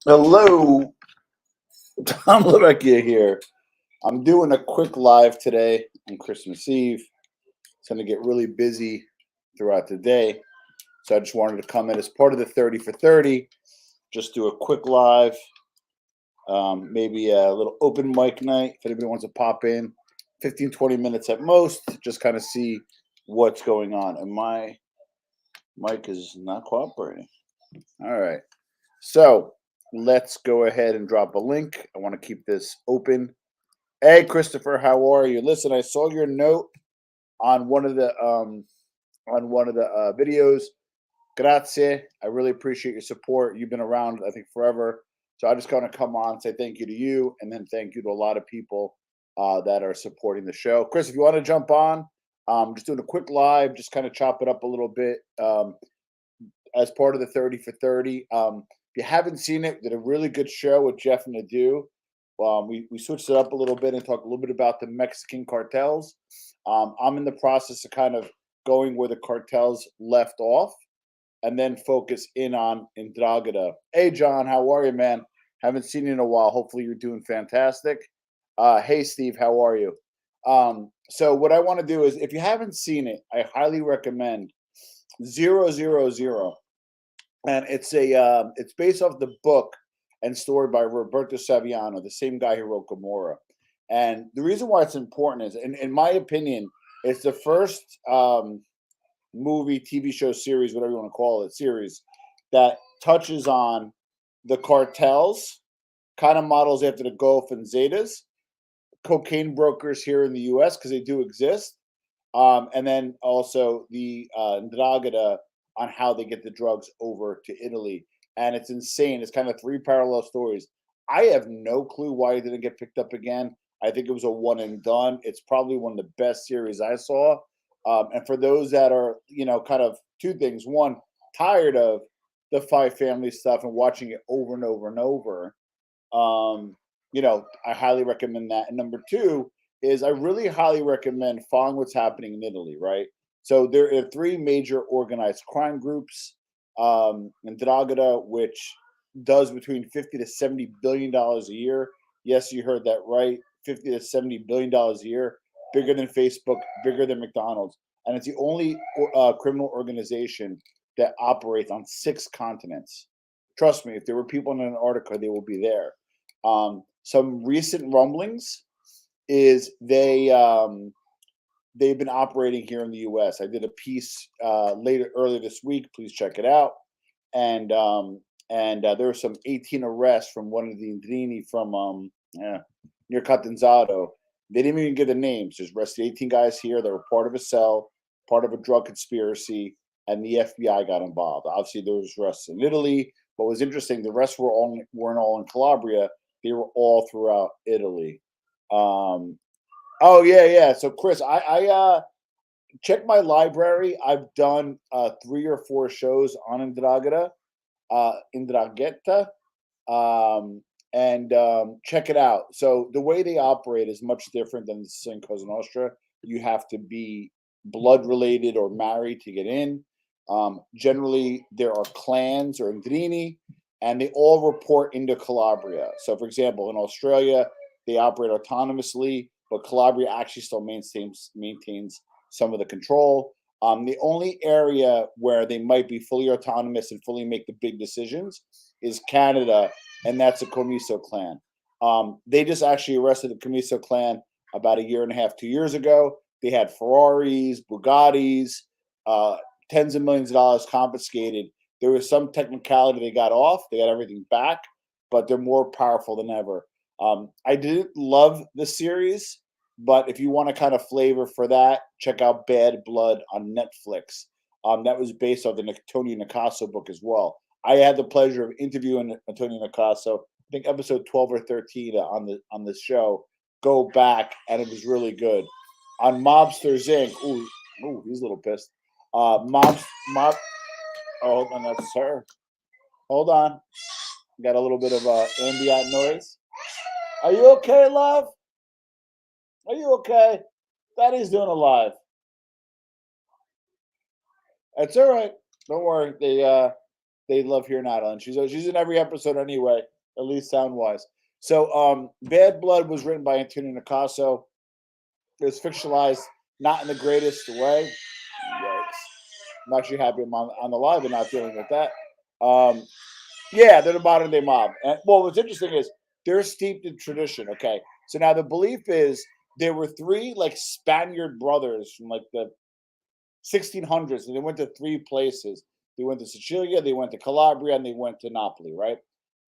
Hello, Tom Levecchia here. I'm doing a quick live today on Christmas Eve. It's going to get really busy throughout the day. So I just wanted to come in as part of the 30 for 30, just do a quick live, maybe a little open mic night if anybody wants to pop in. 15, 20 minutes at most, just kind of see what's going on. And my mic is not cooperating. All right. So let's go ahead and drop a link. I want to keep this open. Hey, Christopher, how are you? Listen, I saw your note on one of the videos. Grazie. I really appreciate your support. You've been around, I think, forever. So I just want to come on, say thank you to you, and then thank you to a lot of people that are supporting the show. Chris, if you want to jump on, just doing a quick live, just kind of chop it up a little bit as part of the 30 for 30. If you haven't seen it, we did a really good show with Jeff and Adu. We switched it up a little bit and talked a little bit about the Mexican cartels. I'm in the process of kind of going where the cartels left off and then focus in on Indragada. Hey, John, how are you, man? Haven't seen you in a while. Hopefully, you're doing fantastic. Hey, Steve, how are you? So, what I want to do is, if you haven't seen it, I highly recommend 000, and it's based off the book and story by Roberto Saviano, the same guy who wrote Gomorrah. And the reason why it's important is, in my opinion, it's the first movie, TV show, series, whatever you want to call it, series that touches on the cartels, kind of models after the Gulf and Zetas, cocaine brokers here in the U.S. because they do exist, and then also the Ndrangheta on how they get the drugs over to Italy. And it's insane. It's kind of three parallel stories. I have no clue why it didn't get picked up again. I think it was a one and done. It's probably one of the best series I saw. And for those that are, kind of two things. One, tired of the Five Family stuff and watching it over and over and over. I highly recommend that. And number two is I really highly recommend following what's happening in Italy, right? So there are three major organized crime groups in Dragada, which does between 50 to $70 billion a year. Yes, you heard that right. 50 to $70 billion a year, bigger than Facebook, bigger than McDonald's. And it's the only criminal organization that operates on 6 continents. Trust me, if there were people in Antarctica, they will be there. Some recent rumblings is they've been operating here in the U.S. I did a piece earlier this week. Please check it out. And there were some 18 arrests from one of the Indrini from near Catanzaro. They didn't even give the names. There's arrested 18 guys here that were part of a cell, part of a drug conspiracy, and the FBI got involved. Obviously, there was arrests in Italy. What was interesting, the rest weren't all in Calabria. They were all throughout Italy. Oh yeah. So Chris, I check my library. I've done 3 or 4 shows on Indragheta, and check it out. So the way they operate is much different than St. Cosa Nostra. You have to be blood related or married to get in. Generally, there are clans or Indrini, and they all report into Calabria. So, for example, in Australia, they operate autonomously, but Calabria actually still maintains some of the control. The only area where they might be fully autonomous and fully make the big decisions is Canada, and that's the Comiso clan. They just actually arrested the Comiso clan about a year and a half, 2 years ago. They had Ferraris, Bugattis, tens of millions of dollars confiscated. There was some technicality they got off. They got everything back, but they're more powerful than ever. I didn't love the series, but if you want a kind of flavor for that, check out Bad Blood on Netflix. That was based on the Antonio Nicasso book as well. I had the pleasure of interviewing Antonio Nicasso. I think episode 12 or 13 on the show. Go back, and it was really good. On Mobsters Inc. Ooh, he's a little pissed. Mob. Oh, hold on, that's her. Hold on. Got a little bit of ambient noise. Are you okay, love? Are you okay? Daddy's doing a live. That's all right. Don't worry. They love hearing Adeline. She's in every episode anyway. At least sound wise. So, Bad Blood was written by Antonio Nicasso. It was fictionalized, not in the greatest way. Yikes. I'm actually happy I'm on the live and not dealing with that. Um, yeah, they're the modern day mob. And well, what's interesting is they're steeped in tradition. Okay, so now the belief is there were three like Spaniard brothers from like the 1600s, and they went to three places. They went to Sicilia, they went to Calabria, and they went to Napoli, right?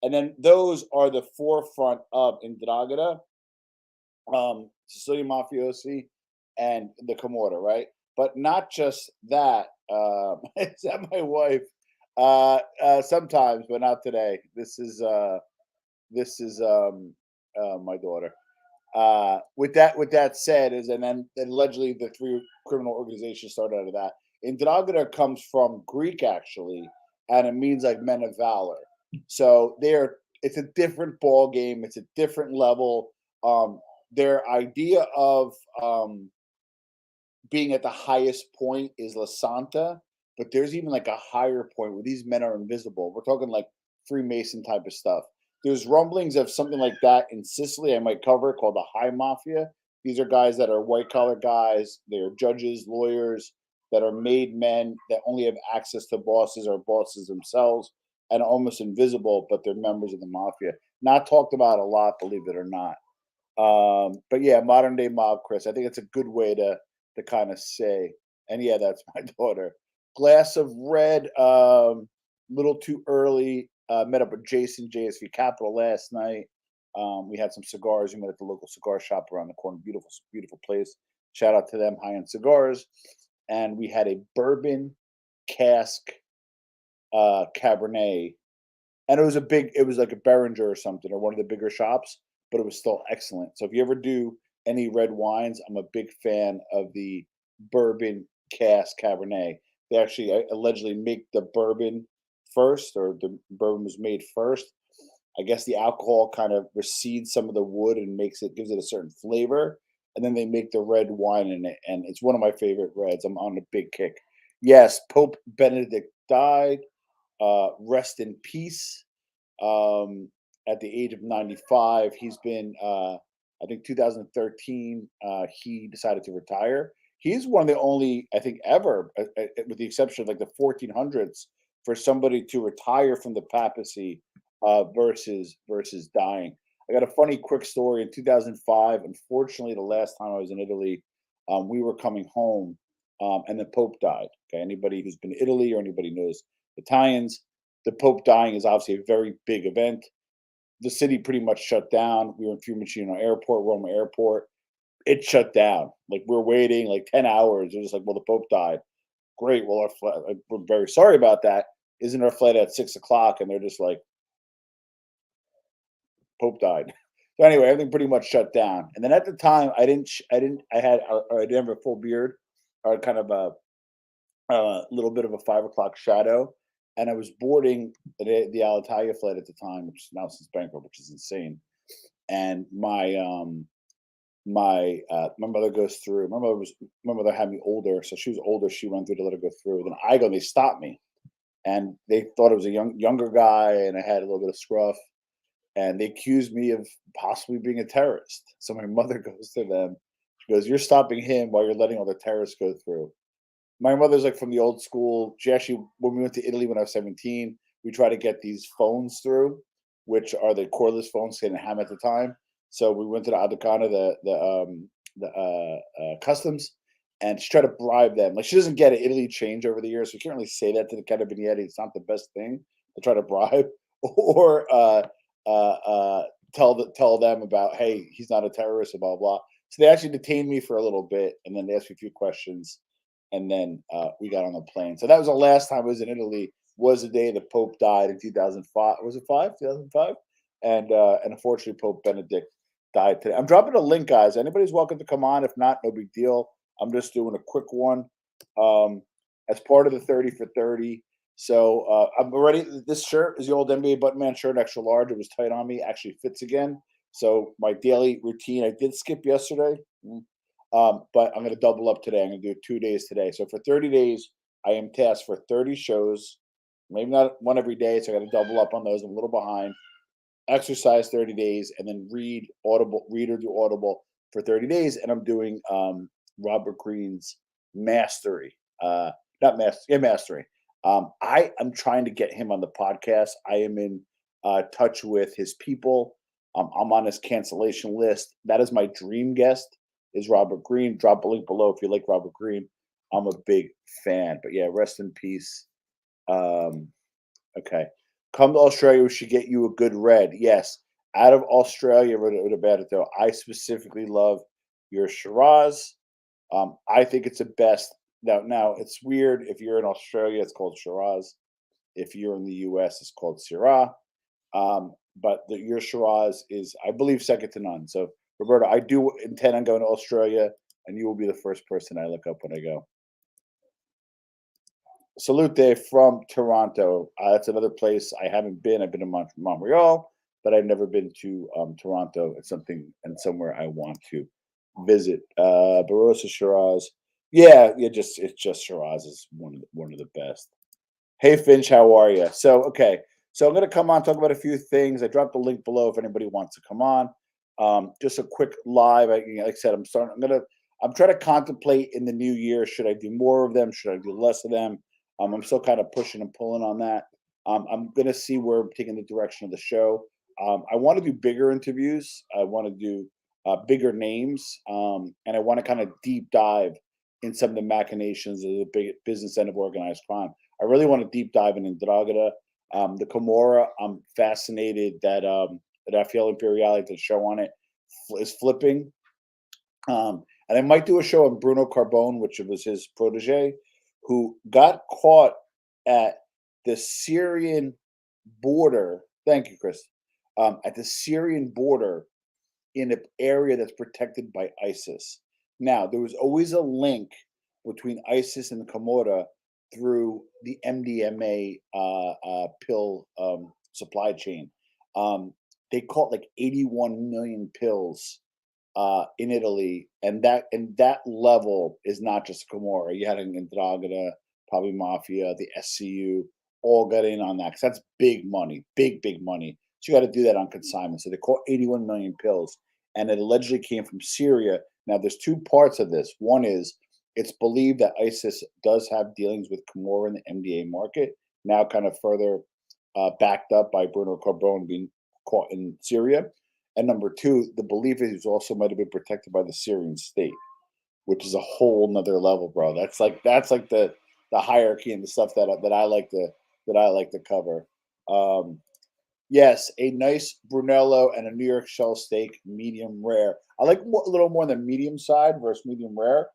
And then those are the forefront of Indrangheta, Sicilian mafiosi, and the Camorra, right? But not just that. Is that my wife? Sometimes, but not today. This is my daughter. With that said, is and then allegedly the three criminal organizations started out of that. Indrangheta comes from Greek actually, and it means like men of valor. So they're it's a different ball game. It's a different level. Um, their idea of being at the highest point is La Santa, but there's even like a higher point where these men are invisible. We're talking like Freemason type of stuff. There's rumblings of something like that in Sicily. I might cover it called the High Mafia. These are guys that are white collar guys. They're judges, lawyers that are made men that only have access to bosses or bosses themselves and almost invisible, but they're members of the mafia. Not talked about a lot, believe it or not. But yeah, modern day mob, Chris. I think it's a good way to kind of say. And yeah, that's my daughter. Glass of red. Little too early. Met up with Jason JSV Capital last night. We had some cigars. We met at the local cigar shop around the corner. Beautiful, beautiful place. Shout out to them, high end cigars. And we had a bourbon cask Cabernet, and it was like a Behringer or something, or one of the bigger shops, but it was still excellent. So if you ever do any red wines, I'm a big fan of the bourbon cask Cabernet. They actually allegedly make the bourbon first, or the bourbon was made first. I guess the alcohol kind of recedes some of the wood and gives it a certain flavor, and then they make the red wine in it, and it's one of my favorite reds. I'm on a big kick. Yes, Pope Benedict died. Rest in peace. Um, at the age of 95, he's been, I think 2013, he decided to retire. He's one of the only, I think, ever, with the exception of like the 1400s, for somebody to retire from the papacy versus dying. I got a funny quick story in 2005. Unfortunately, the last time I was in Italy, we were coming home, and the Pope died. Okay, anybody who's been to Italy or anybody knows Italians, the Pope dying is obviously a very big event. The city pretty much shut down. We were in Fiumicino Airport, Roma Airport. It shut down. Like we're waiting like 10 hours. They're just like, well, the Pope died. Great. Well, our flight, we're very sorry about that. Isn't our flight at 6 o'clock? And they're just like, Pope died. So anyway, everything pretty much shut down. And then at the time, I didn't have a full beard, or kind of a little bit of a 5 o'clock shadow, and I was boarding the Alitalia flight at the time, which is now since bankrupt, which is insane. And my mother goes through. My mother had me older, so she was older. She went through to let her go through. Then I go, and they stopped me, and they thought it was a younger guy, and I had a little bit of scruff, and they accused me of possibly being a terrorist. So my mother goes to them. She goes, "You're stopping him while you're letting all the terrorists go through." My mother's like from the old school. She actually, when we went to Italy when I was 17, we tried to get these phones through, which are the cordless phones, getting a ham at the time. So we went to the Adocana, the customs, and she tried to bribe them. Like she doesn't get an Italy change over the years, so you can't really say that to the Carabinieri. It's not the best thing to try to bribe or tell them about, hey, he's not a terrorist, and blah blah. So they actually detained me for a little bit, and then they asked me a few questions, and then we got on the plane. So that was the last time I was in Italy. Was the day the Pope died in 2005? Was it 2005? And unfortunately, Pope Benedict died today. I'm dropping a link, guys. Anybody's welcome to come on. If not, no big deal. I'm just doing a quick one um, as part of the 30 for 30. So I'm already. This shirt is the old NBA Button-Man shirt, extra large. It was tight on me. Actually fits again. So my daily routine. I did skip yesterday. But I'm going to double up today. I'm going to do 2 days today. So for 30 days, I am tasked for 30 shows, maybe not one every day. So I got to double up on those. I'm a little behind. exercise 30 days, and then read or do Audible for 30 days. And I'm doing Robert Greene's Mastery. Not Mastery, yeah, Mastery. I am trying to get him on the podcast. I am in touch with his people. I'm on his cancellation list. That is my dream guest, is Robert Greene. Drop a link below if you like Robert Greene. I'm a big fan. But yeah, rest in peace. Okay. Come to Australia, we should get you a good red. Yes. Out of Australia, what about it though? I specifically love your Shiraz. I think it's the best. Now it's weird. If you're in Australia, it's called Shiraz. If you're in the US, it's called Syrah. But your Shiraz is, I believe, second to none. So, Roberto, I do intend on going to Australia, and you will be the first person I look up when I go. Salute from Toronto. That's another place I haven't been. I've been to Montreal, but I've never been to Toronto. It's something and somewhere I want to visit. Barossa Shiraz. Yeah, it's just Shiraz is one of the best. Hey Finch, how are you? Okay, so I'm gonna come on talk about a few things. I dropped the link below if anybody wants to come on. Just a quick live. Like I said, I'm trying to contemplate in the new year. Should I do more of them? Should I do less of them? I'm still kind of pushing and pulling on that. I'm gonna see where I'm taking the direction of the show. I want to do bigger interviews. I want to do bigger names, and I want to kind of deep dive in some of the machinations of the big business end of organized crime. I really want to deep dive in Dragada. The Camorra, I'm fascinated that Rafael Imperiale, the show on it, is flipping. And I might do a show on Bruno Carbone, which was his protege, who got caught at the Syrian border. Thank you, Chris. At the Syrian border in an area that's protected by ISIS. Now, there was always a link between ISIS and the Camorra through the MDMA pill supply chain. They caught like 81 million pills in Italy, and that level is not just Camorra. You had Ndrangheta, probably Mafia, the SCU, all got in on that because that's big money, big money. So you got to do that on consignment. So they caught 81 million pills, and it allegedly came from Syria. Now, there's two parts of this. One is it's believed that ISIS does have dealings with Camorra in the MDA market, now kind of further backed up by Bruno Carbone being caught in Syria. And number two, the belief is he also might have been protected by the Syrian state, which is a whole nother level, bro. That's like the hierarchy and the stuff that I like to cover. Yes, a nice Brunello and a New York shell steak, medium rare. I like a little more on the medium side versus medium rare,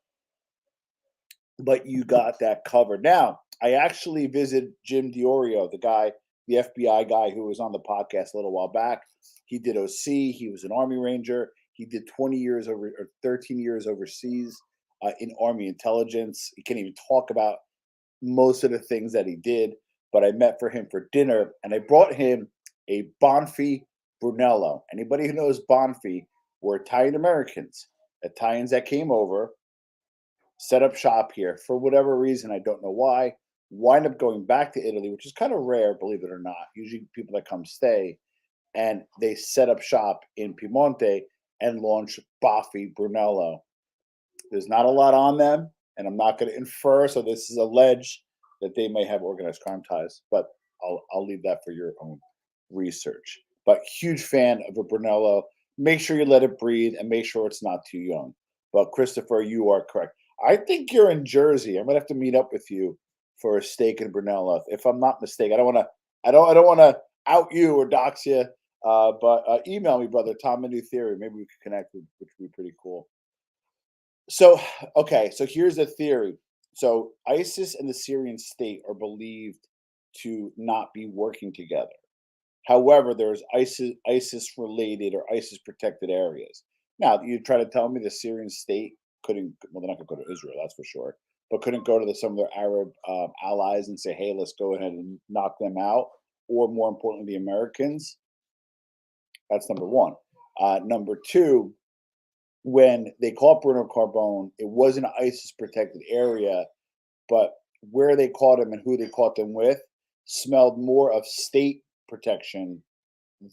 but you got that covered. Now, I actually visited Jim Diorio, the FBI guy who was on the podcast a little while back. He did OC. He was an Army Ranger. He did 20 years or 13 years overseas in Army intelligence. He can't even talk about most of the things that he did, but I met for him for dinner, and I brought him a Bonfi Brunello. Anybody who knows Bonfi were Italian Americans, Italians that came over, set up shop here for whatever reason. I don't know why. Wind up going back to Italy, which is kind of rare, believe it or not. Usually people that come stay, and they set up shop in Piemonte and launch Bonfi Brunello. There's not a lot on them, and I'm not going to infer, so this is alleged that they may have organized crime ties, but I'll leave that for your own research. But huge fan of a Brunello. Make sure you let it breathe and make sure it's not too young. But Christopher, you are correct. I think you're in Jersey. I'm gonna have to meet up with you for a steak in Brunello, if I'm not mistaken. I don't want to out you or dox you. But email me, brother. Tom, a new theory. Maybe we could connect, which would be pretty cool. So, okay, so here's the theory. So ISIS and the Syrian state are believed to not be working together. However, there's ISIS related or ISIS protected areas. Now, you try to tell me the Syrian state couldn't, well, they're not going to go to Israel, that's for sure, but couldn't go to some of their Arab allies and say, hey, let's go ahead and knock them out, or more importantly, the Americans. That's number one. Number two, when they caught Bruno Carbone, it was an ISIS protected area, but where they caught him and who they caught them with smelled more of state protection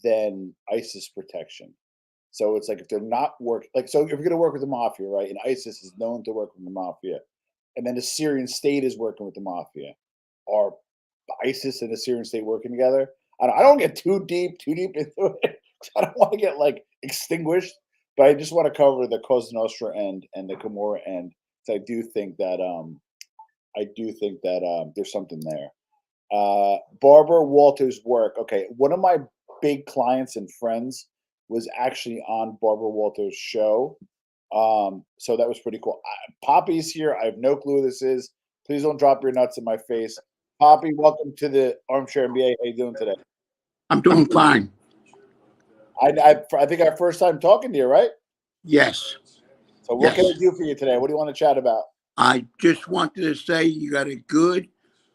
than ISIS protection. So it's like if they're not like so if you're gonna work with the mafia, right? And ISIS is known to work with the mafia, and then the Syrian state is working with the mafia. Are ISIS and the Syrian state working together? I don't get too deep into it. 'Cause I don't want to get like extinguished, but I just want to cover the Cosa Nostra end and the Camorra end. So I do think that there's something there. Barbara Walters' work. Okay, one of my big clients and friends was actually on Barbara Walters' show. So that was pretty cool. Poppy's here. I have no clue who this is. Please don't drop your nuts in my face. Poppy, welcome to the Armchair MBA. How you doing today? I'm doing fine. I think our first time talking to you, right? Yes, So what can I yes. do for you today? What do you want to chat about? I just wanted to say you got a good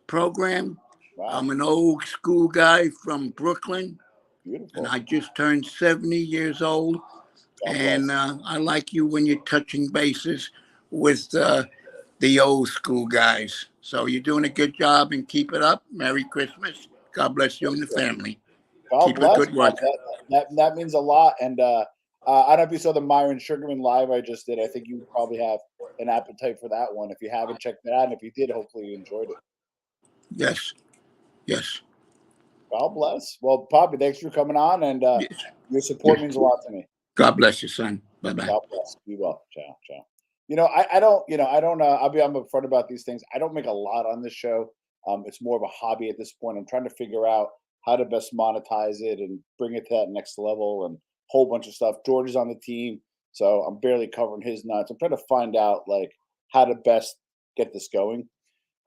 program. Wow, I'm an old school guy from Brooklyn, and beautiful. I just turned 70 years old. God And bless. I like you when you're touching bases with the old school guys. So you're doing a good job and keep it up. Merry Christmas. God bless you Thank and the you. family. God Keep it bless. good work. That means a lot. And I don't know if you saw the Myron Sugarman live I just did. I think you probably have an appetite for that one. If you haven't checked that out, and if you did, hopefully you enjoyed it. Yes, yes, God bless. Well, Poppy, thanks for coming on, and yes, your support yes. means a lot to me. God bless you, son. Bye bye. God bless. Be well. Ciao, ciao. I don't. I'm upfront about these things. I don't make a lot on this show. It's more of a hobby at this point. I'm trying to figure out how to best monetize it and bring it to that next level and whole bunch of stuff. George is on the team, so I'm barely covering his nuts. I'm trying to find out like how to best get this going.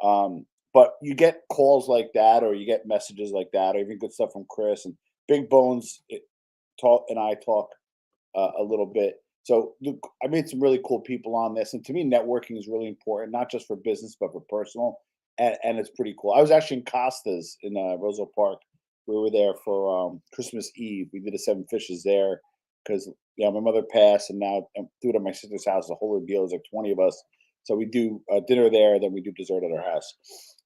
But you get calls like that, or you get messages like that, or even good stuff from Chris and Big Bones. Talk and I talk a little bit. So I made some really cool people on this, and to me, networking is really important, not just for business but for personal, and it's pretty cool. I was actually in Costa's in Roseville Park. We were there for Christmas Eve. We did the Seven Fishes there because my mother passed, and now I'm doing it at my sister's house. The whole ordeal is like 20 of us, so we do dinner there, then we do dessert at our house.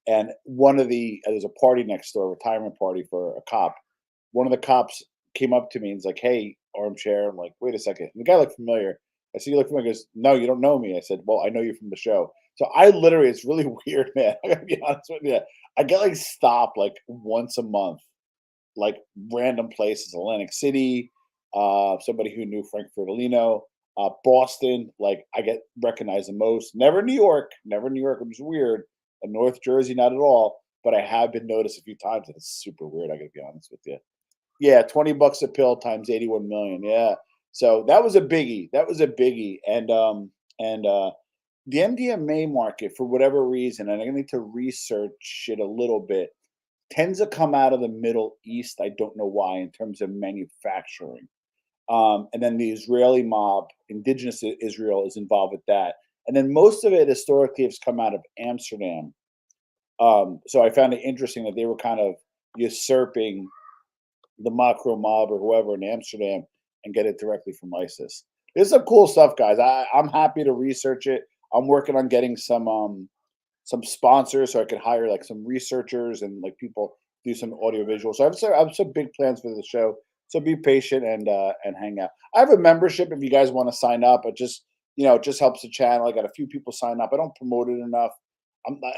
And there's a party next door, a retirement party for a cop. One of the cops came up to me and was like, "Hey, armchair." I'm like, "Wait a second." And the guy looked familiar. I said, "You look familiar." He goes, "No, you don't know me." I said, "Well, I know you from the show." So I literally, it's really weird, man. I gotta be honest with you. I get like stopped like once a month, like random places, Atlantic City, somebody who knew Frank Fertilino, Boston. Like I get recognized the most. Never New York, which is weird. And North Jersey, not at all. But I have been noticed a few times, and it's super weird. I gotta be honest with you. Yeah, 20 bucks a pill times 81 million. Yeah. So that was a biggie. That was a biggie. And the MDMA market, for whatever reason, and I need to research it a little bit, tends to come out of the Middle East. I don't know why, in terms of manufacturing. And then the Israeli mob, indigenous to Israel, is involved with that. And then most of it historically has come out of Amsterdam. So I found it interesting that they were kind of usurping the macro mob or whoever in Amsterdam and get it directly from ISIS. There's some cool stuff, guys. I'm happy to research it. I'm working on getting some sponsors so I could hire like some researchers and like people do some audio visual. So I have some big plans for the show. So be patient and hang out. I have a membership if you guys want to sign up. It just it just helps the channel. I got a few people sign up. I don't promote it enough.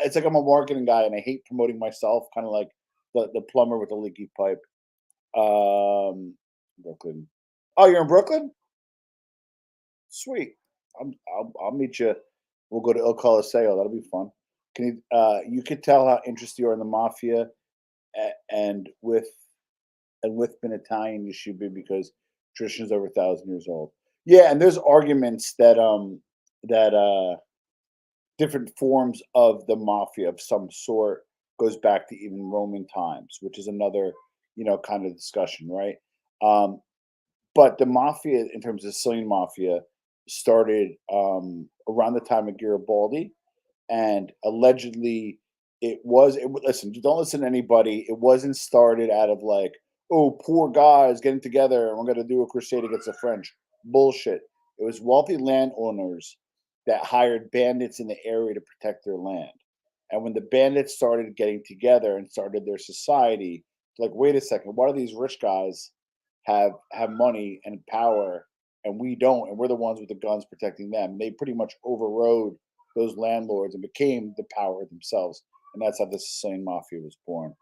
It's like I'm a marketing guy and I hate promoting myself, kind of like the plumber with the leaky pipe. Um, Brooklyn. Oh, you're in Brooklyn? Sweet. I'll meet you. We'll go to El Coliseo. That'll be fun. Can you could tell how interested you are in the mafia, and with being Italian, you should be because tradition's over 1,000 years old. Yeah, and there's arguments that different forms of the mafia of some sort goes back to even Roman times, which is another kind of discussion, right? Um, But the mafia, in terms of Sicilian mafia, started around the time of Garibaldi, and allegedly listen. Don't listen to anybody. It wasn't started out of like, oh, poor guys getting together and we're going to do a crusade against the French. Bullshit. It was wealthy landowners that hired bandits in the area to protect their land. And when the bandits started getting together and started their society, like, wait a second, what are these rich guys? have money and power, and we don't, and we're the ones with the guns protecting them. They pretty much overrode those landlords and became the power themselves, and that's how the Sicilian mafia was born.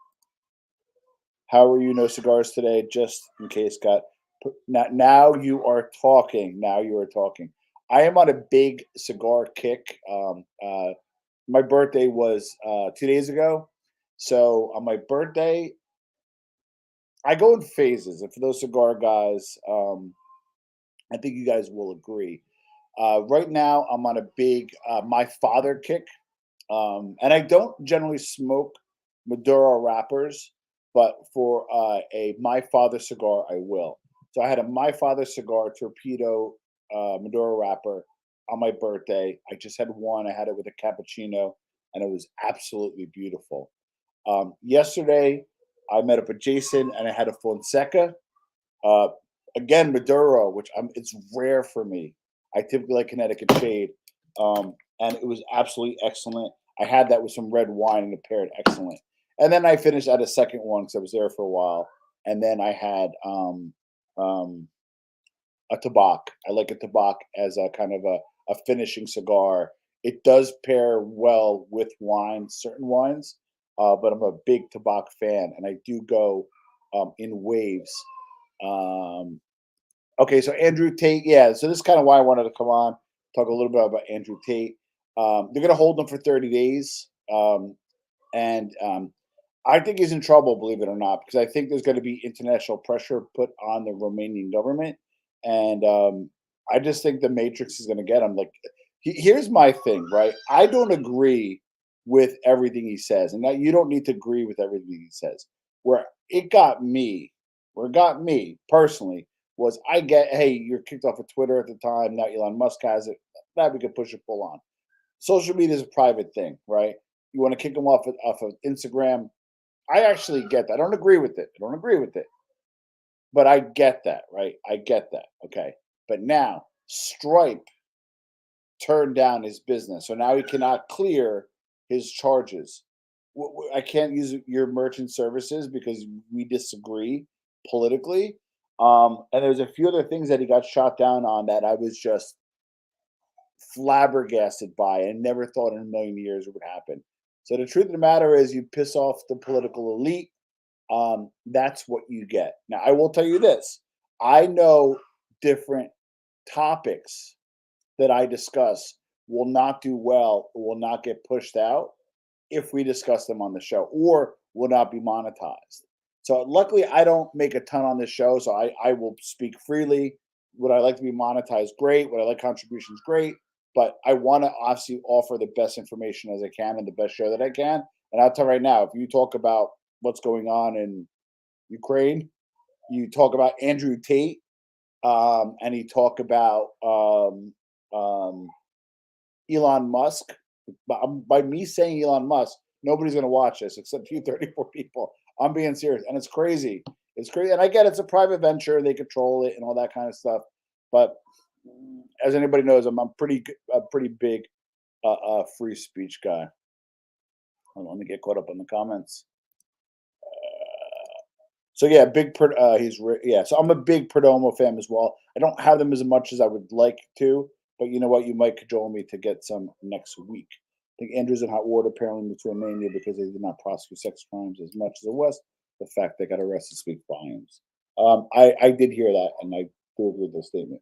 How are you? No cigars today, just in case. Got now. You are talking. Now you are talking. I am on a big cigar kick. My birthday was 2 days ago, so on my birthday, I go in phases. And for those cigar guys, I think you guys will agree. Right now, I'm on a big my father kick. And I don't generally smoke Maduro wrappers, but for a My Father cigar, I will. So I had a My Father cigar torpedo Maduro wrapper on my birthday. I just had one. I had it with a cappuccino, and it was absolutely beautiful. Yesterday, I met up with Jason, and I had a Fonseca. Uh, Again, Maduro, which it's rare for me. I typically like Connecticut Shade, and it was absolutely excellent. I had that with some red wine, and it paired excellent. And then I finished at a second one because I was there for a while, and then I had um, a Tabak. I like a Tabak as a kind of a finishing cigar. It does pair well with wines, certain wines, but I'm a big Tabak fan, and I do go in waves. Um, okay, so Andrew Tate, yeah. So this is kind of why I wanted to come on, talk a little bit about Andrew Tate. They're going to hold him for 30 days, and I think he's in trouble, believe it or not, because I think there's going to be international pressure put on the Romanian government, and I just think the Matrix is going to get him. Like, here's my thing, right? I don't agree with everything he says, and that you don't need to agree with everything he says. Where it got me, where it got me personally was I get, hey, you're kicked off of Twitter at the time. Now Elon Musk has it. That we could push it full on. Social media is a private thing, right? You want to kick them off of Instagram. I actually get that. I don't agree with it. I don't agree with it. But I get that, right? I get that. Okay. But now Stripe turned down his business. So now he cannot clear his charges. I can't use your merchant services because we disagree politically. And there's a few other things that he got shot down on that I was just flabbergasted by and never thought in a million years it would happen. So the truth of the matter is, you piss off the political elite. That's what you get. Now, I will tell you this: I know different topics that I discuss will not do well, or will not get pushed out if we discuss them on the show, or will not be monetized. So luckily, I don't make a ton on this show, so I will speak freely. Would I like to be monetized? Great. Would I like contributions? Great. But I want to obviously offer the best information as I can and the best show that I can. And I'll tell you right now, if you talk about what's going on in Ukraine, you talk about Andrew Tate, and you talk about Elon Musk. By me saying Elon Musk, nobody's going to watch this except you 34 people. I'm being serious, and it's crazy. It's crazy, and I get it's a private venture; they control it and all that kind of stuff. But as anybody knows, I'm a pretty big free speech guy. Hold on, let me get caught up on the comments. So yeah, yeah. So I'm a big Perdomo fan as well. I don't have them as much as I would like to, but you know what? You might cajole me to get some next week. I think Andrew's in hot water apparently moved to Romania because they did not prosecute sex crimes as much as the West. The fact they got arrested speaks volumes. I did hear that, and I do agree with the statement.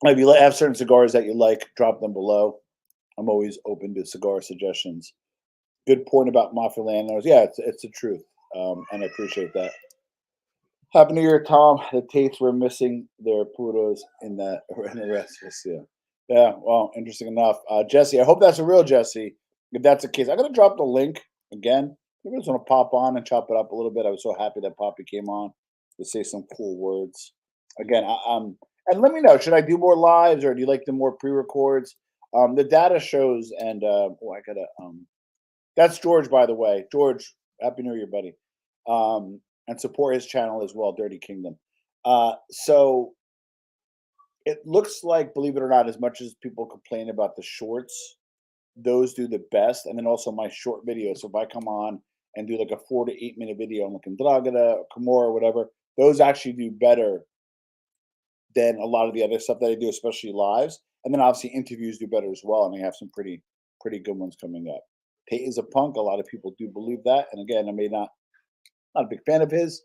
If you have certain cigars that you like, drop them below. I'm always open to cigar suggestions. Good point about mafia landlords. Yeah, it's the truth, and I appreciate that. Happy New Year, Tom. The Tates were missing their puros in that in the rest. Yeah, yeah. Well, interesting enough, Jesse. I hope that's a real Jesse. If that's the case, I'm gonna drop the link again. I just want to pop on and chop it up a little bit. I was so happy that Poppy came on to say some cool words. Again, and let me know. Should I do more lives, or do you like the more pre-records? The data shows, and I gotta that's George, by the way. George, happy New Year, buddy. And support his channel as well, Dirty Kingdom. So it looks like, believe it or not, as much as people complain about the shorts, those do the best. And then also my short videos. So if I come on and do like a 4 to 8 minute video on like Andragada, or Kimura, or whatever. Those actually do better than a lot of the other stuff that I do, especially lives. And then obviously interviews do better as well, and I have some pretty good ones coming up. Tate is a punk. A lot of people do believe that, and again, I may not a big fan of his,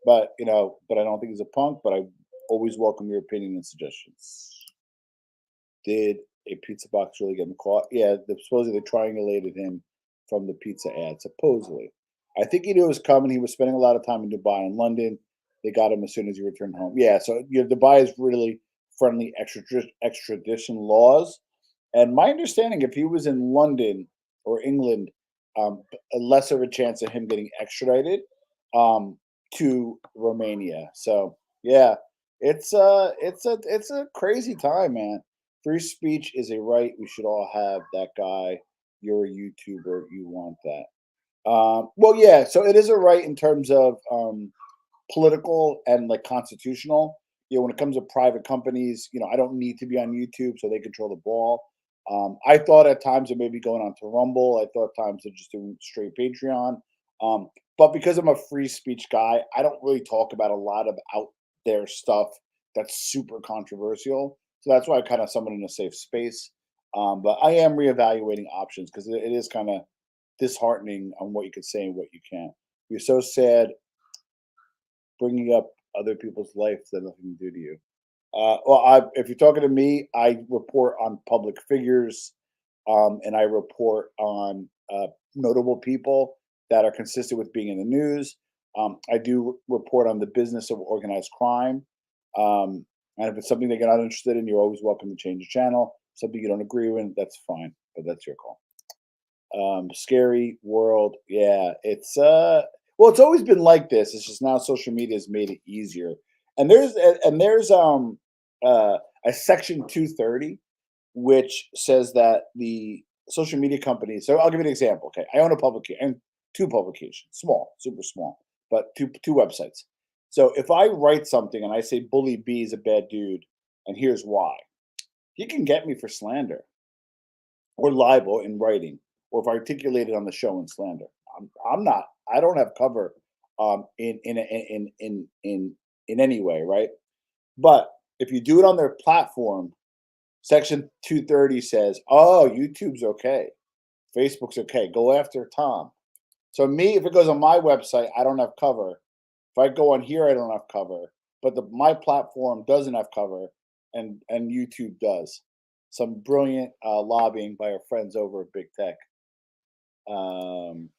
but but I don't think he's a punk. But I always welcome your opinion and suggestions. Did a pizza box really get him caught? Yeah, supposedly they triangulated him from the pizza ad. Supposedly, I think he knew it was coming. He was spending a lot of time in Dubai and London. They got him as soon as he returned home. Yeah, so Dubai is really friendly extradition laws. And my understanding, if he was in London or England, a less of a chance of him getting extradited um, to Romania. So yeah, it's a crazy time, man. Free speech is a right. We should all have that guy. You're a YouTuber. You want that. Well, yeah. So it is a right in terms of political and like constitutional. When it comes to private companies, I don't need to be on YouTube, so they control the ball. I thought at times of maybe going on to Rumble. I thought at times of just doing straight Patreon. Um, but because I'm a free speech guy, I don't really talk about a lot of out there stuff that's super controversial. So that's why I kind of someone in a safe space. But I am reevaluating options because it is kind of disheartening on what you could say and what you can't. You're so sad bringing up other people's life that nothing to do to you. If you're talking to me, I report on public figures, and I report on notable people that are consistent with being in the news. I do report on the business of organized crime. And if it's something that you're not interested in, you're always welcome to change the channel. Something you don't agree with, that's fine, but that's your call. Scary world. Yeah, it's always been like this. It's just now social media has made it easier. And there's a section 230 which says that the social media companies. So I'll give you an example. Okay, I own a publication and two publications, small, super small, but two websites. So if I write something and I say Bully B is a bad dude, and here's why, he can get me for slander or libel in writing, or if I articulate it on the show in slander. I'm not. I don't have cover in any way, right? But if you do it on their platform, Section 230 says, "Oh, YouTube's okay, Facebook's okay. Go after Tom." So me, if it goes on my website, I don't have cover. If I go on here, I don't have cover. But my platform doesn't have cover, and YouTube does. Some brilliant lobbying by our friends over at Big Tech. Um,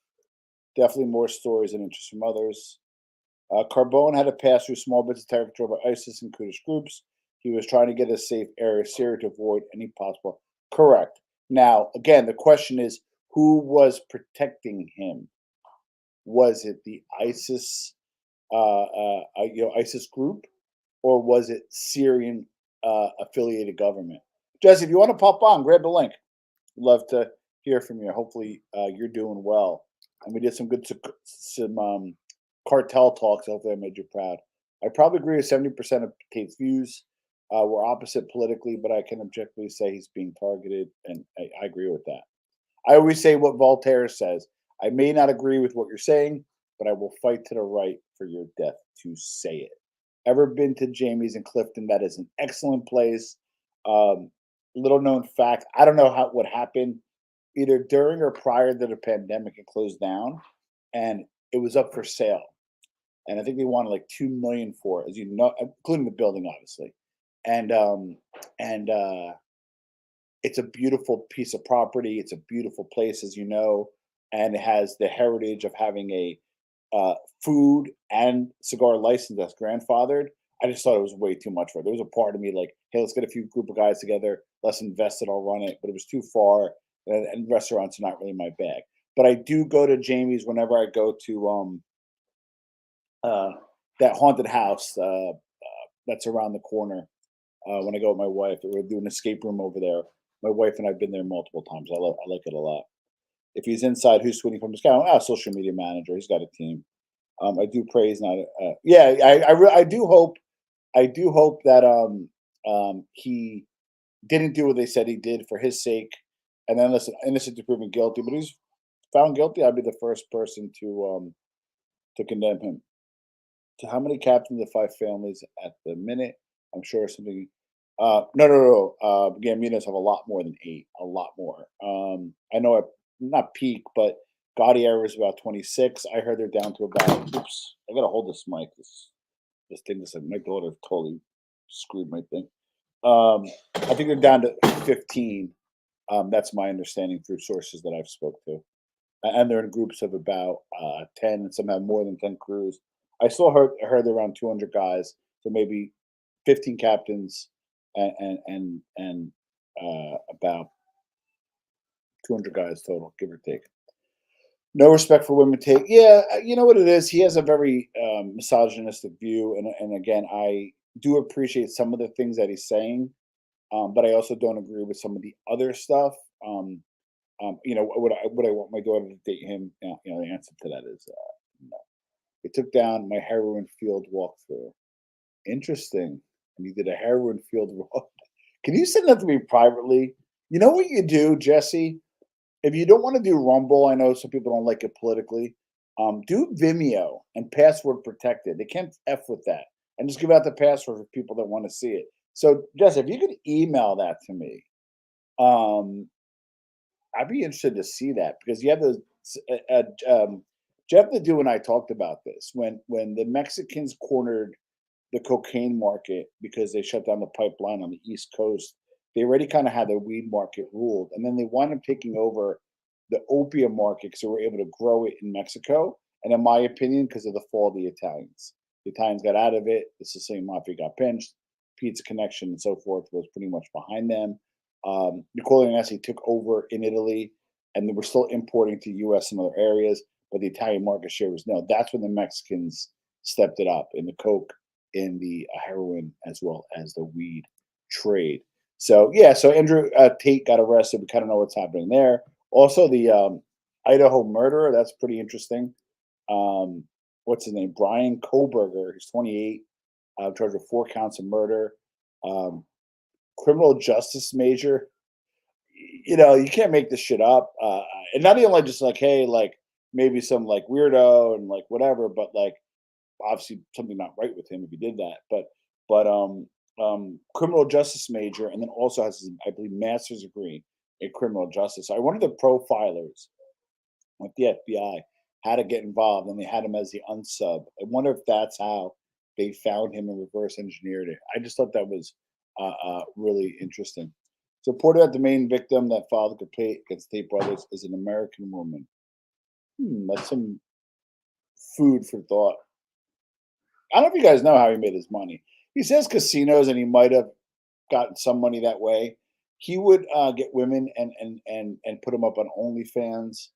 Definitely more stories and interest from others. Carbone had to pass through small bits of territory by ISIS and Kurdish groups. He was trying to get a safe area, Syria, to avoid any possible. Correct. Now, again, the question is, who was protecting him? Was it the ISIS, ISIS group, or was it Syrian affiliated government? Jesse, if you want to pop on, grab the link. Love to hear from you. Hopefully, you're doing well. And we did some cartel talks. Hopefully, I made you proud. I probably agree with 70% of Tate's views. We're opposite politically, but I can objectively say he's being targeted, and I agree with that. I always say what Voltaire says. I may not agree with what you're saying, but I will fight to the right for your death to say it. Ever been to Jamie's in Clifton? That is an excellent place. Um, Little known fact, I don't know what happened either during or prior to the pandemic. It closed down, and it was up for sale. And I think they wanted like 2 million for it, as you know, including the building, obviously. And and it's a beautiful piece of property. It's a beautiful place, as you know, and it has the heritage of having a food and cigar license that's grandfathered. I just thought it was way too much for it. There was a part of me like, hey, let's get a few group of guys together. Let's invest it. I'll run it. But it was too far, and restaurants are not really my bag. But I do go to Jamie's whenever I go to uh, that haunted house that's around the corner. When I go with my wife, we're doing an escape room over there. My wife and I've been there multiple times. I like it a lot. If he's inside, who's tweeting from the sky? Social media manager. He's got a team. I do praise not. Yeah, I do hope that he didn't do what they said he did for his sake, and then listen, innocent to proven guilty. But he's found guilty, I'd be the first person to condemn him. So how many captains of five families at the minute? I'm sure something. No, no, no. Gambinos have a lot more than eight. A lot more. I know, not peak, but Gaudier was about 26. I heard they're down to about. Oops, I gotta hold this mic. This thing. This my daughter totally screwed my thing. I think they're down to 15. That's my understanding through sources that I've spoke to, and they're in groups of about 10, and some have more than 10 crews. I still heard around 200 guys, so maybe 15 captains and about 200 guys total, give or take. No respect for women. Take Yeah, you know what it is. He has a very misogynistic view, and again, I do appreciate some of the things that he's saying, but I also don't agree with some of the other stuff. Would I want my daughter to date him? The answer to that is no. It took down my heroin field walkthrough. Interesting. And you did a heroin field walk. Can you send that to me privately? You know what you do, Jesse? If you don't want to do Rumble, I know some people don't like it politically. Do Vimeo and password protected. They can't F with that. And just give out the password for people that want to see it. So, Jesse, if you could email that to me, um, I'd be interested to see that because you have those. Jeff Ledoux and I talked about this when the Mexicans cornered the cocaine market because they shut down the pipeline on the East Coast. They already kind of had the weed market ruled, and then they wound up taking over the opium market because they were able to grow it in Mexico. And in my opinion, because of the fall of the Italians got out of it. The Sicilian mafia got pinched. Pizza Connection and so forth was pretty much behind them. Nicola Messi took over in Italy, and they were still importing to U.S. and other areas, but the Italian market share was nil. That's when the Mexicans stepped it up in the coke, in the heroin, as well as the weed trade. So yeah, so Andrew Tate got arrested. We kind of know what's happening there. Also, the Idaho murderer. That's pretty interesting. Um, what's his name? Brian Koberger. He's 28. Charged with 4 counts of murder. Um, Criminal justice major. You can't make this shit up. And not even like just like, hey, like maybe some like weirdo and like whatever, but like obviously something not right with him if he did that. But criminal justice major, and then also has his, I believe, master's degree in criminal justice. I wanted the profilers with the FBI how to get involved, and they had him as the unsub. I wonder if that's how they found him and reverse engineered it. I just thought that was really interesting. So, reported that the main victim that filed a complaint against Tate Brothers is an American woman. That's some food for thought. I don't know if you guys know how he made his money. He says casinos, and he might have gotten some money that way. He would get women and put them up on OnlyFans,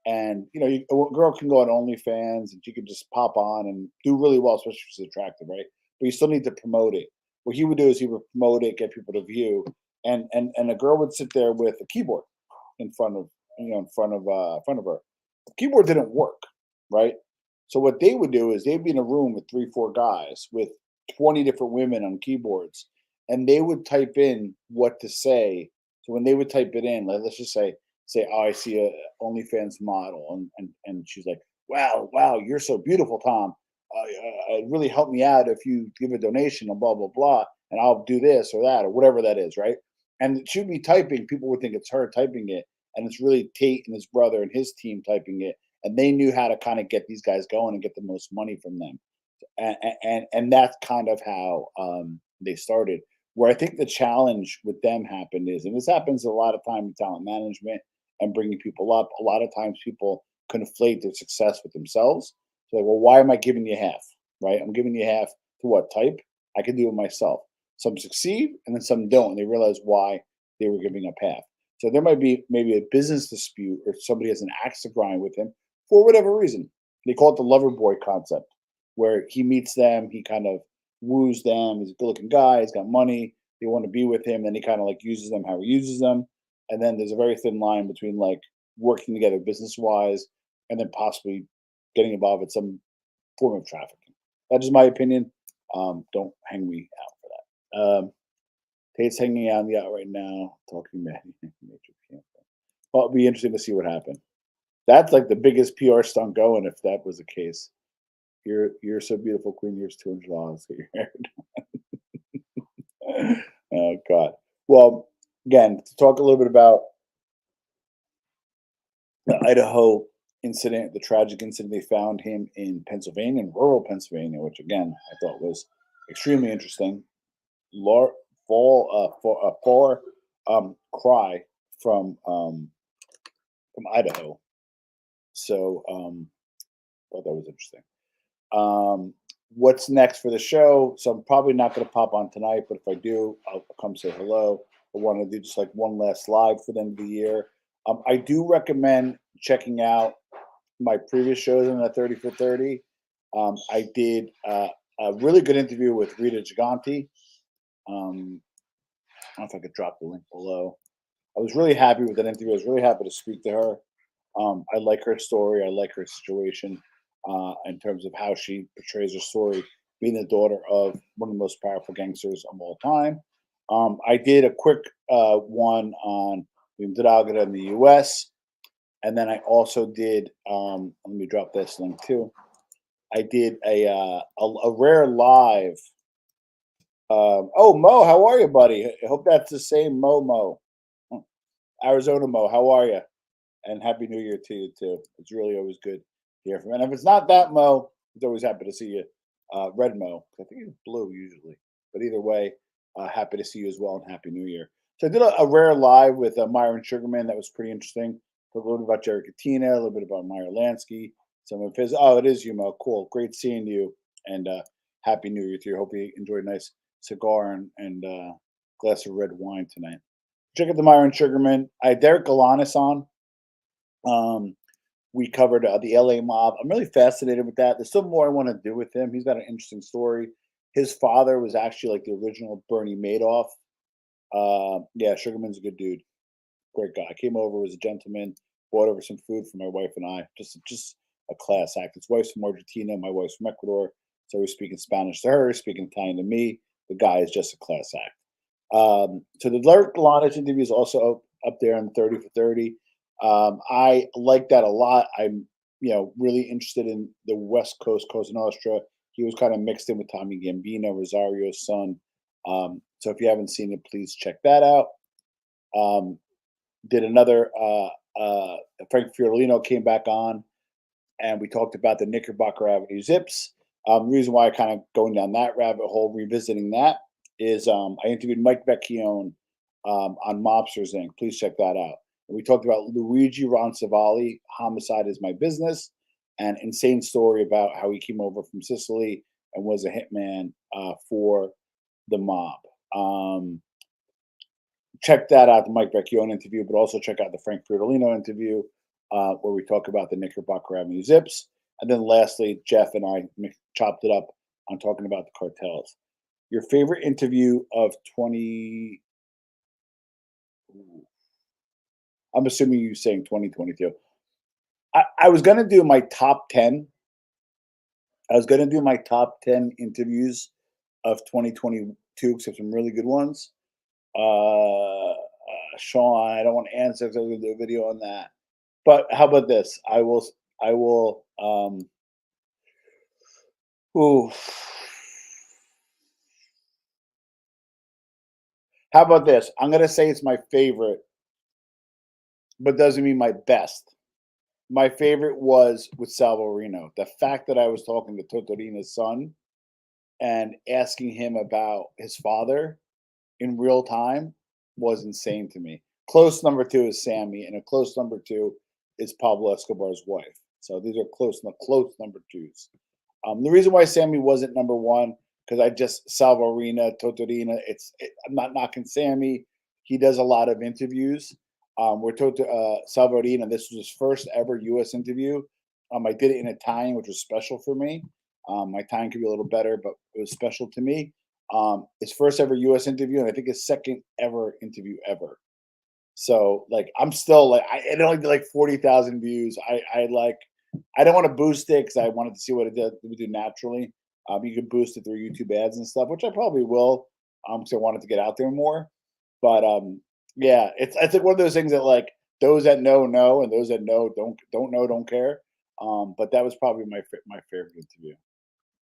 and a girl can go on OnlyFans and she can just pop on and do really well, especially if she's attractive, right? But you still need to promote it. What he would do is he would promote it, get people to view, and a girl would sit there with a keyboard in front of her. The keyboard didn't work, right? So what they would do is they'd be in a room with 3, 4 guys with 20 different women on keyboards, and they would type in what to say. So when they would type it in, like, let's just say, oh, I see a OnlyFans model, and she's like, wow, you're so beautiful, Tom. It really helped me out if you give a donation and blah blah blah, and I'll do this or that or whatever that is, right? And she'd be typing. People would think it's her typing it, and it's really Tate and his brother and his team typing it, and they knew how to kind of get these guys going and get the most money from them, and that's kind of how they started. Where I think the challenge with them happened is, and this happens a lot of time in talent management and bringing people up. A lot of times people conflate their success with themselves. So like, well, why am I giving you half? Right? I'm giving you half to what type? I can do it myself. Some succeed and then some don't. And they realize why they were giving up half. So there might be maybe a business dispute or somebody has an axe to grind with him for whatever reason. They call it the lover boy concept, where he meets them, he kind of woos them. He's a good looking guy, he's got money, they want to be with him, then he kind of like uses them how he uses them. And then there's a very thin line between like working together business wise and then possibly getting involved in some form of trafficking. That's just my opinion. Don't hang me out for that. Tate's hanging out in the out right now, talking about Matrix campaign. Well, it'll be interesting to see what happened. That's like the biggest PR stunt going if that was the case. You're so beautiful, Queen. Here's $200 to get your hair. Oh God. Well, again, to talk a little bit about the Idaho incident, the tragic incident. They found him in Pennsylvania, in rural Pennsylvania, which again I thought was extremely interesting. Lar- far cry from Idaho. So thought that was interesting. Um, what's next for the show? So I'm probably not going to pop on tonight, but if I do, I'll come say hello. I want to do just like one last live for the end of the year. I do recommend checking out my previous shows on the 30 for 30. I did a really good interview with Rita Giganti. I don't know if I could drop the link below. I was really happy with that interview. I was really happy to speak to her. I like her story. I like her situation in terms of how she portrays her story, being the daughter of one of the most powerful gangsters of all time. I did a quick one on Draga in the U.S. And then I also did. Let me drop this link too. I did a rare live. Oh, Mo, how are you, buddy? I hope that's the same Mo. Arizona Mo, how are you? And Happy New Year to you too. It's really always good to hear from. And if it's not that Mo, it's always happy to see you. Red Mo, I think he's blue usually, but either way, happy to see you as well and Happy New Year. So I did a rare live with Myron Sugarman. That was pretty interesting. Talked a little bit about Jerry Katina, a little bit about Meyer Lansky, some of his. Oh, it is you, Mo. Cool, great seeing you, and Happy New Year to you. Hope you enjoyed a nice cigar and glass of red wine tonight. Check out the Myron Sugarman. I had Derek Galanis on. We covered the LA mob. I'm really fascinated with that. There's still more I want to do with him. He's got an interesting story. His father was actually like the original Bernie Madoff. Yeah, Sugarman's a good dude. Great guy. Came over, was a gentleman, brought over some food for my wife and I. Just a class act. His wife's from Argentina, my wife's from Ecuador. So we're speaking Spanish to her, speaking Italian to me. The guy is just a class act. So the Derek Galanis interview is also up there on 30 for 30. I like that a lot. I'm, really interested in the West Coast, Cosa Nostra. He was kind of mixed in with Tommy Gambino, Rosario's son. So if you haven't seen it, please check that out. Did another Frank Fiorellino came back on, and we talked about the Knickerbocker Avenue Zips. The reason why I kind of going down that rabbit hole, revisiting that, is I interviewed Mike Vecchione on Mobsters Inc. Please check that out. And we talked about Luigi Roncesvalli, Homicide is My Business, an insane story about how he came over from Sicily and was a hitman for the mob. Check that out, the Mike Vecchione interview, but also check out the Frank Fiorellino interview where we talk about the Knickerbocker Avenue Zips. And then lastly, Jeff and I chopped it up on talking about the cartels. Your favorite interview of 20. I'm assuming you're saying 2022. I was going to do my top 10. I was going to do my top 10 interviews of 2022, because some really good ones. Sean, I don't want to answer because I'm going to do a video on that. But how about this? I will, ooh. How about this? I'm going to say it's my favorite, but doesn't mean my best. My favorite was with Salvo Reno. The fact that I was talking to Totorina's son and asking him about his father in real time was insane to me. Close number two is Sammy, and a close number two is Pablo Escobar's wife. So these are close number twos. The reason why Sammy wasn't number one, because I just Salvarina, Totorina. I'm not knocking Sammy. He does a lot of interviews. We're Salvarina. This was his first ever U.S. interview. I did it in Italian, which was special for me. My Italian could be a little better, but it was special to me. His first ever U.S. interview, and I think his second ever interview ever. So like, I'm still like, it only did like 40,000 views. I don't want to boost it because I wanted to see what it would do naturally. You can boost it through YouTube ads and stuff, which I probably will. Because I wanted to get out there more. But yeah, it's like one of those things that like those that know, and those that don't know don't care. But that was probably my favorite interview.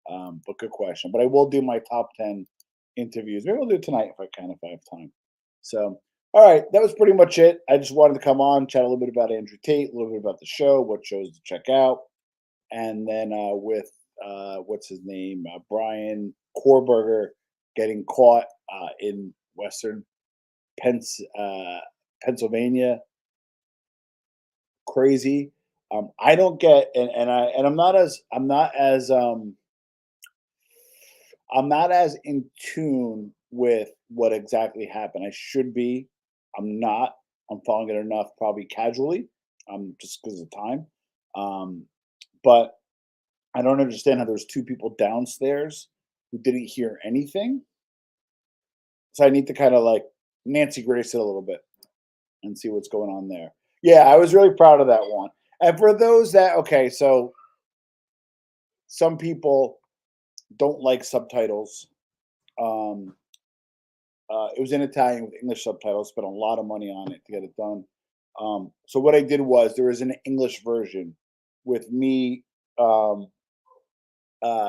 But good question. But I will do my top 10 interviews. Maybe I'll do it tonight if I have time. So, all right, that was pretty much it. I just wanted to come on, chat a little bit about Andrew Tate, a little bit about the show, what shows to check out, and then with what's his name, Brian Korberger getting caught in Western Pennsylvania. Crazy. I don't get, and I'm not as in tune with what exactly happened. I should be. I'm not. I'm following it enough, probably casually, just because of time. But I don't understand how there's two people downstairs who didn't hear anything. So I need to kind of like Nancy Grace it a little bit and see what's going on there. Yeah, I was really proud of that one. And for those that, okay, so some people don't like subtitles. Um, it was in Italian with English subtitles, spent a lot of money on it to get it done. So what I did was there was an English version with me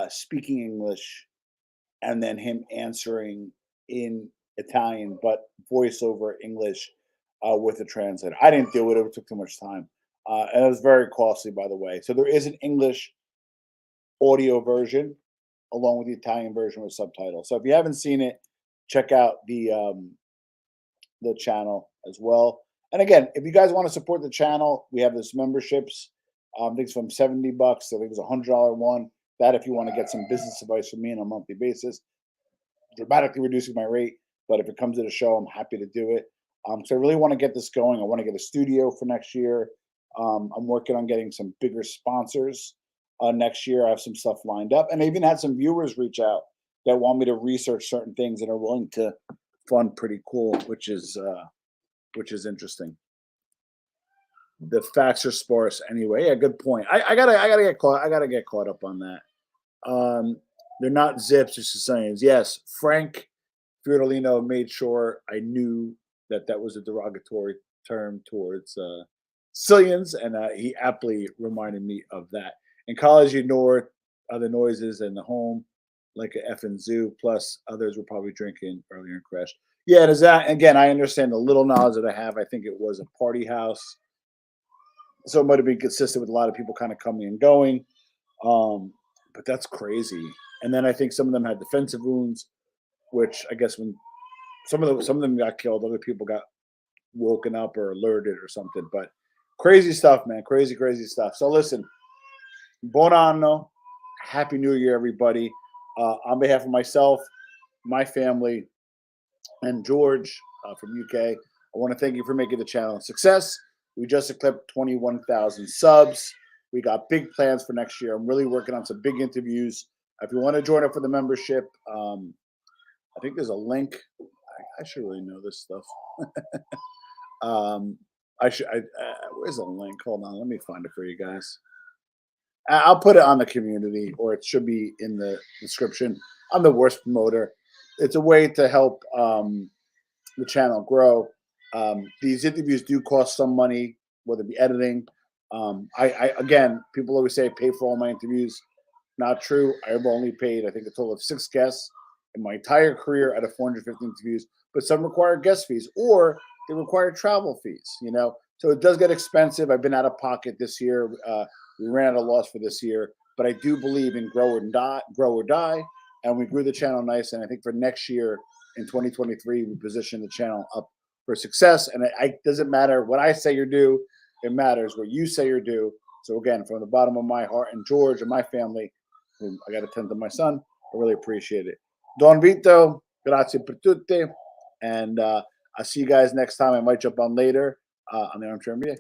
speaking English and then him answering in Italian, but voiceover English with a translator. I didn't do it; it took too much time, and it was very costly, by the way. So there is an English audio version along with the Italian version with subtitles. So if you haven't seen it, check out the channel as well. And again, if you guys want to support the channel, we have this memberships. I think it's from $70. I think it's $100 one. That if you want to get some business advice from me on a monthly basis, dramatically reducing my rate. But if it comes to the show, I'm happy to do it. So I really want to get this going. I want to get a studio for next year. I'm working on getting some bigger sponsors next year. I have some stuff lined up, and I even had some viewers reach out that want me to research certain things and are willing to fund pretty cool, which is interesting. The facts are sparse anyway. Yeah, good point. I gotta get caught up on that. They're not zips, it's Sicilians. Yes, Frank Fiordolino made sure I knew that was a derogatory term towards Sicilians, and he aptly reminded me of that. In college, you ignored other noises in the home, like a effing zoo. Plus, others were probably drinking earlier and crashed. Yeah, does that again? I understand the little knowledge that I have. I think it was a party house, so it might have been consistent with a lot of people kind of coming and going. But that's crazy. And then I think some of them had defensive wounds, which I guess when some of them got killed, other people got woken up or alerted or something. But crazy stuff, man. Crazy, crazy stuff. So listen, buon anno, happy New Year, everybody. On behalf of myself, my family, and George from UK, I want to thank you for making the channel a success. We just eclipsed 21,000 subs. We got big plans for next year. I'm really working on some big interviews. If you want to join up for the membership, I think there's a link. I should really know this stuff. Where's the link? Hold on, let me find it for you guys. I'll put it on the community, or it should be in the description. I'm the worst promoter. It's a way to help the channel grow. These interviews do cost some money, whether it be editing. Again, people always say I pay for all my interviews. Not true. I've only paid, I think, a total of 6 guests in my entire career out of 450 interviews. But some require guest fees, or they require travel fees. So it does get expensive. I've been out of pocket this year. We ran out of loss for this year, but I do believe in grow or die, and we grew the channel nice. And I think for next year in 2023, we position the channel up for success. And it doesn't matter what I say or do; it matters what you say or do. So again, from the bottom of my heart and George and my family, whom I got to tend to my son, I really appreciate it. Don Vito, grazie per tutte, and I'll see you guys next time. I might jump on later on the Armchair MBA.